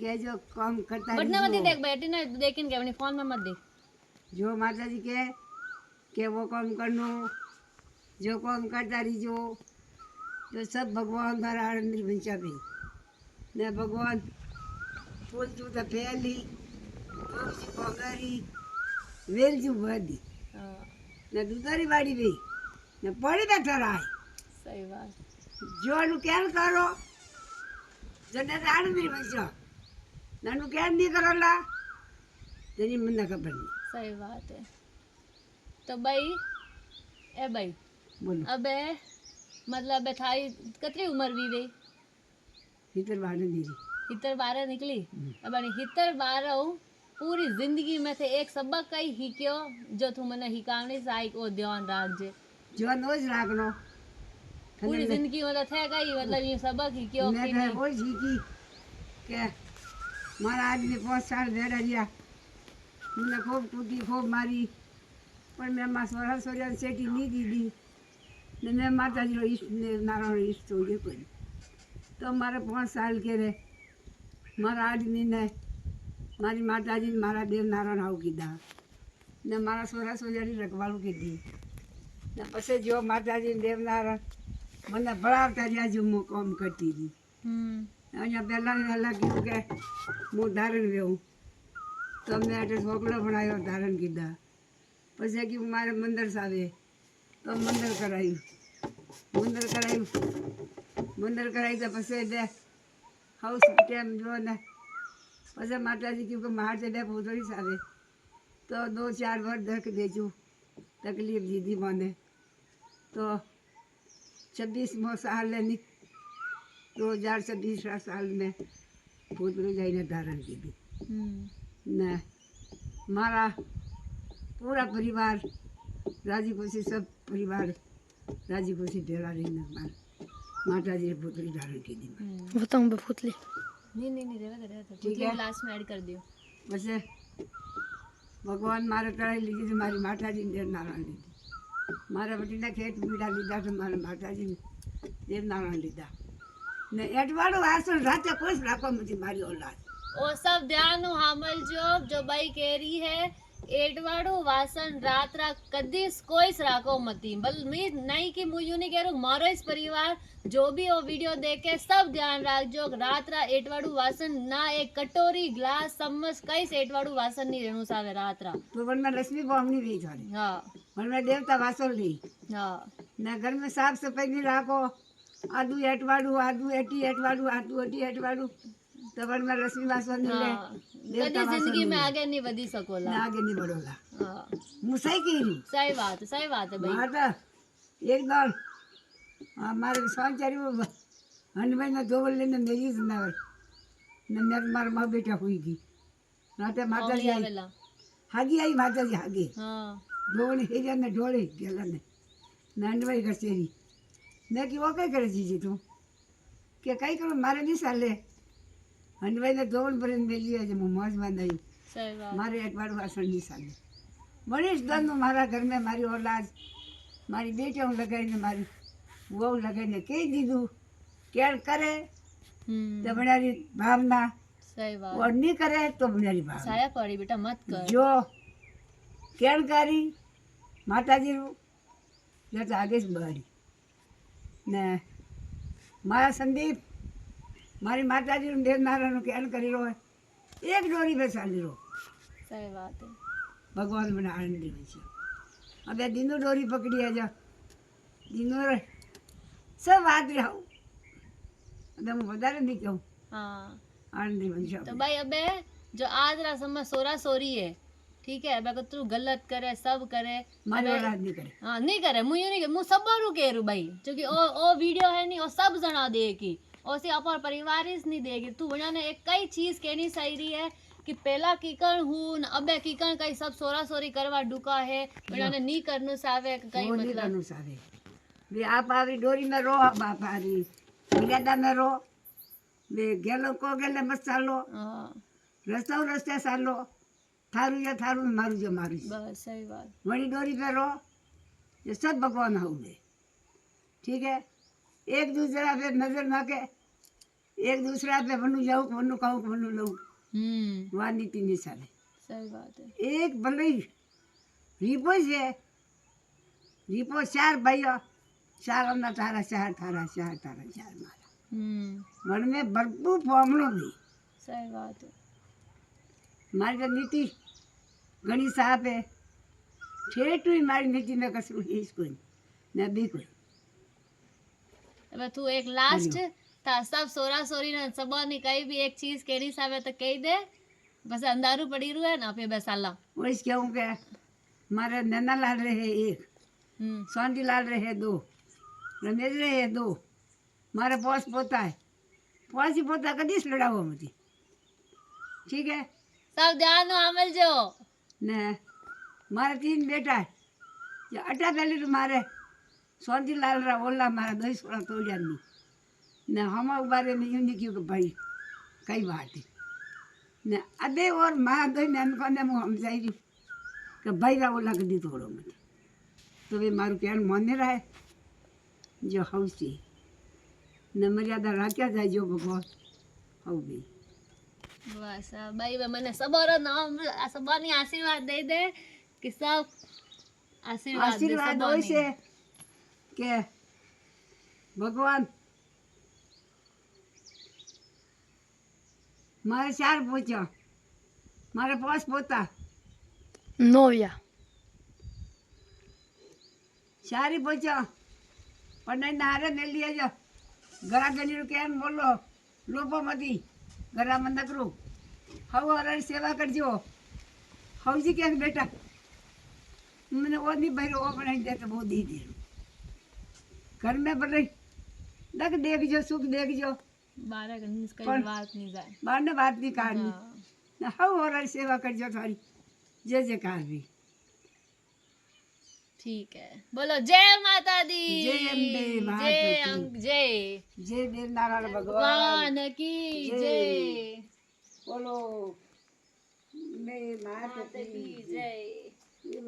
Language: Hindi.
के जो काम करता बटना मत रहियो। देख बैठी ना देखिन के अपनी फोन में मत देख जो माता जी के वो काम करनो, जो काम करता रहियो तो सब भगवान द्वारा अंदर बचा भी ने भगवान फूल जू तो फैली तो पगरी वेल जू बदी ने दूसरी बाड़ी भी ने पड़ी बैठा रहा सही बात जो नु क्या करो जने आनंद बचा ननु क्या नहीं करोला तेरी मन ना खबर नहीं। सही बात है तो भाई ए भाई बोलो अबे मतलब अबे थारी कितनी उम्र भी गई भीतर बाहर दीदी हितर 12 निकली अब हितर 12 पूरी जिंदगी में थे एक सबक कई हिक्यो जो तू मने हिकावनी साइक ओ ध्यान राखजे जो नोज राखनो पूरी जिंदगी मतलब थे कई मतलब ये सबक हिक्यो मैं कि तो नहीं वो सीखी के मारा आदमी 5 साल भेड़ा रिया मैंने खूब कूटी खूब मारी पर मैं माँ सोरा सोरिया सेठी नहीं दी दी ने मैं माता जी रो इष्ट ने नारायण इष्ट हो गए कोई तो मारे 5 साल के रे मारा आदमी ने मारी माता जी ने मारा देव नारायण आव कीधा ने मारा सोरा सोरिया री रखवालू कीधी ने पछे जो माता जी देव नारायण મને ભણાવતા રહ્યા જો હું કામ કરતી હતી અહીંયા પહેલાં વહેલા કીધું કે હું ધારણ રહેવું તો મેં એટલે છોકરો ભણાવ્યો ધારણ કીધા પછી કીધું મારે મંદિર સાવે તો મંદિર કરાવી તો પછી બે હાઉસ ટાઈમ જો ને પછી માતાજી કીધું કે મારે બે પૂતળી સાવે તો 2-4 વર્ષ દર્ક દેજો તકલીફ દીધી મને તો 26 साल 2026 साल में भूतड़ी जाइने धारण की थी ने मारा पूरा परिवार राजी खुशी सब परिवार राजी खुशी ढेला रही ने माता जी भूतड़ी धारण की थी बताऊं बे फुतली नहीं रहता ठीक है लास्ट में ऐड कर दियो बस भगवान मारे कराई लीधी थी मारी माता जी ने नारायण लीधी मारा बटीना खेत बीड़ा लीधा तो मारा माताजी देव नारायण लीधा ने एटवाड़ो आसन राते कोई राखो मुझे मारी औलाद ओ सब ध्यान हामल जो भाई कह रही है एटवाड़ो वासन रात रात कदीस कोई राखो मती बल मैं नहीं कि मुझे नहीं कह रहा मारो इस परिवार जो भी वो वीडियो देखे सब ध्यान रख जो रात रात एटवाड़ू वासन ना एक कटोरी ग्लास चम्मच कई से एटवाड़ू वासन नहीं रहनु सावे रात रात तो वन में लक्ष्मी बॉम्ब नहीं रही थारी हाँ वन में देवता वासुल रही हाँ ने घर में साफ सफाई नहीं राखो आदू एटवाड़ू आदू एटी एटवाड़ू आदू एटी एटवाड़ू तो वन में लक्ष्मी वासुल नहीं ले कदी जिंदगी में आगे नहीं बढ़ी सकोला ना आगे नहीं बढ़ोला हाँ मुसाई की रही सही बात है भाई हाँ तो एक बार हमारे सांचारी हनुमान ने दो बोल लेने मेरी जनावर ने मेरे मार माँ बेटा हुई थी राते माता जी आई हागी आई माता जी हागे हाँ डोले हेरिया ने डोले गेला ने हनुमान कचेरी मैं कि वो कई करे जी तू के कई करो मारे नहीं साले हनुमान ने दो बोल मेली है जो मौज बंदाई सही बात मारे एक बार वासन नहीं साले मनीष दंद मारा घर में मारी औलाद मारी बेटियों लगाई मारी वो लगाई कही दीदू क्या करे तो बनारी भावना सही बात और नहीं करे तो बनारी भावना साया पड़ी बेटा मत कर जो क्या करी माता जी जो तो आगे से बढ़ी ने मारा संदीप मारी माता जी देव नारायण क्या करी रो एक डोरी पे साली रो सही बात है भगवान बना आनंद बच्चा अब दिनों डोरी पकड़ी है जो दिनों सब बात रहा अब मैं बता नहीं क्यों हाँ आनंद बच्चा तो भाई अबे जो आज रा समय सोरा सोरी है ठीक है अबे तू गलत करे सब करे मारी औलाद नहीं करे हाँ नहीं करे मुझे नहीं मु सब बारू कह रू भाई क्योंकि ओ वीडियो है नहीं ओ सब जना देगी और से अपन परिवार इस नहीं देगी तू वना ने एक कई चीज कहनी सही रही है कि पहला कीकण हूँ अबे कीकण कई सब सोरा सोरी करवा डुका है वना ने नहीं करनु सावे कई वो नहीं मतलब करनु सावे वे आप आवी डोरी में रो बाप आरी मर्यादा में रो वे गेलो को गेले मत चालो हाँ रस्ते चालो थारू या थारू मारू जो मारू बस सही बात वही डोरी पे रो ये सब भगवान हुए ठीक है एक दूसरा पे नजर ना के एक दूसरा पे वनु जाऊँ वनु कहूँ वनु लऊँ वहाँ नीति नहीं साले सही बात है। एक भले રીપો છે રીપો ચાર ભાઈઓ ચાર અમના તારા ચાર તારા ચાર તારા ચાર મારા मन में भरपूर फॉर्मलो भी सही बात है। मारी तो नीति घनी साफ है ठेठ हुई मारी नीति में कसू है कोई न भी कोई હવે તું એક લાસ્ટ તા सब સોરા સોરી ને સબાની કઈ भी एक चीज केरी सावे तो कही दे बस अंधारू पड़ी रू है ना पे बस अल्लाह वही क्यों के मारे नैना लाल रहे एक सोंदी लाल रहे दो रमेश रहे दो मारे पॉस पोता है पॉस ही पोता कदी से लड़ा हुआ मुझे ठीक है सब ध्यान नो अमल जो ने मारे 3 बेटा है ये अटा पहले तो मारे सोंदी लाल रहा ओला मारा 2 सोला तो जानी ने हम बारे में यूं नहीं क्यों कि भाई कई बात है ने अदे और मारा दो ने अनको ने हम जाई कि भाई रा ओला कदी तोड़ो मुझे तो वे मारू कहन माने रहा है जो हौसी ने मर्यादा राख्या जाए जो भगवान हो गई बस भाई मैंने सबरो नाम सबनी आशीर्वाद दे दे कि सब आशीर्वाद होई से के भगवान मारे 4 पूछो मारे 5 पोता novia, 4 ही पूछो पण नारे ने लिए जो गरा गनी के बोलो लोपो मती गरा मंद करो हव और सेवा करजो हौजी के बेटा मैंने वो नहीं भाई वो बनाई दे तो वो दी दे घर में बड़े देख देख जो सुख देख जो 12 घंटे कई बात नहीं जाए बार ने बात नहीं करनी ना हव और सेवा करजो थारी जय जयकार भी ठीक है बोलो जय माता दी जय अम्बे माता जय की। जय जय देव नारायण भगवान भगवान की जय। जय बोलो मैं माता माता की की जय जय।